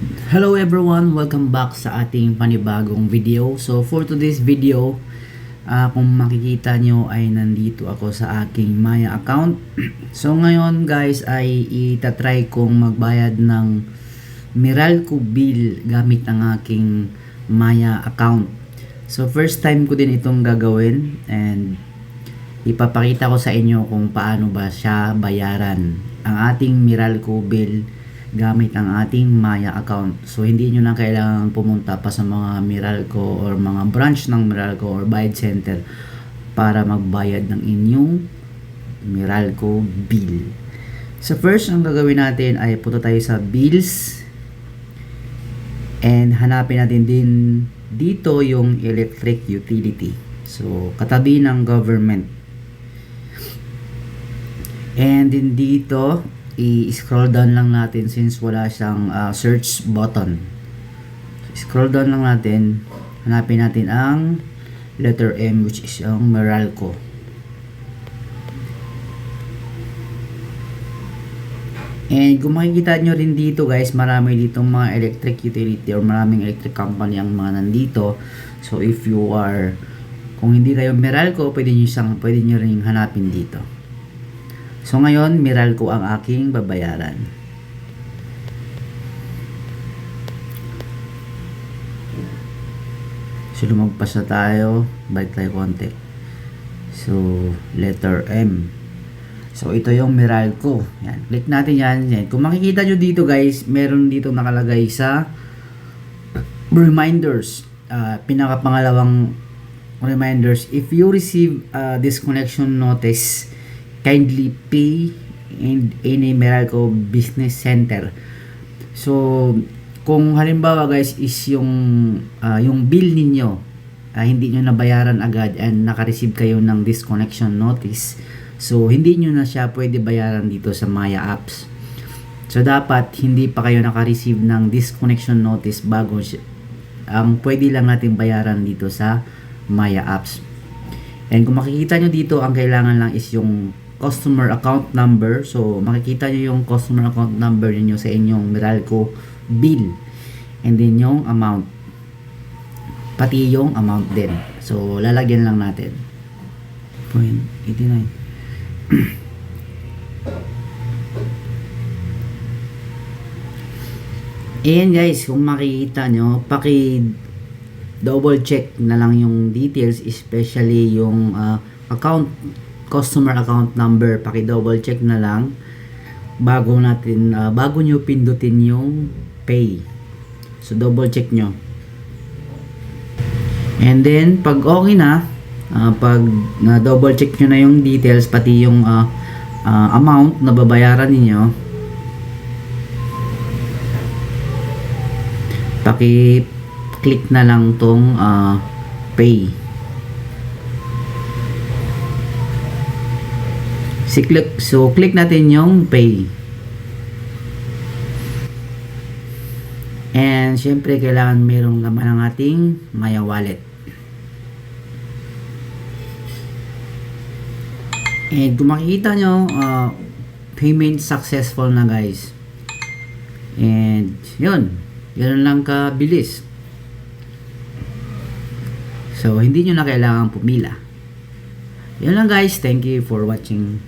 Hello everyone, welcome back sa ating panibagong video. So for today's video, kung makikita nyo ay nandito ako sa aking Maya account. So ngayon guys ay itatry kong magbayad ng Meralco bill gamit ang aking Maya account. So first time ko din itong gagawin and ipapakita ko sa inyo kung paano ba siya bayaran ang ating Meralco bill gamit ang ating Maya account. So hindi nyo na kailangan pumunta pa sa mga Meralco or mga branch ng Meralco or bayad center para magbayad ng inyong Meralco bill. So first ang gagawin natin ay punta tayo sa bills and hanapin natin din dito yung electric utility. So katabi ng government. And din dito i-scroll down lang natin since wala siyang search button. Scroll down lang natin, hanapin natin ang letter M, which is ang Meralco. And kung makikita nyo rin dito guys, marami ditong mga electric utility or maraming electric company ang mga nandito. So if you are, kung hindi kayo Meralco, pwede nyo rin hanapin dito. So ngayon, Meralco ang aking babayaran. So lumagpas na tayo, balik tayo konti. So letter M. So ito yung Meralco. Yan, click natin yan. Yan. Kung makikita nyo dito guys, meron dito nakalagay sa reminders. Pinakapangalawang reminders. If you receive disconnection notice, kindly pay in any Meralco business center. So kung halimbawa guys is yung bill ninyo hindi nyo nabayaran agad and naka-receive kayo ng disconnection notice, so hindi nyo na siya pwede bayaran dito sa Maya apps. So dapat hindi pa kayo naka-receive ng disconnection notice bago ang pwede lang natin bayaran dito sa Maya apps. And kung makikita nyo dito, ang kailangan lang is yung customer account number. So makikita nyo yung customer account number niyo sa inyong Meralco bill, and then yung amount, pati yung amount din. So lalagyan lang natin 0.89. And guys, kung makikita nyo, paki double check na lang yung details, especially yung customer account number. Paki double check na lang bago nyo pindutin yung pay. So double check nyo. And then pag okay na, pag double check nyo na yung details pati yung amount na babayaran niyo, paki click na lang tong pay. So click natin yung pay. And syempre kailangan merong laman ng ating Maya wallet. And kung makikita nyo, payment successful na guys. And yun lang kabilis. So hindi nyo na kailangan pumila. Yun lang guys, thank you for watching.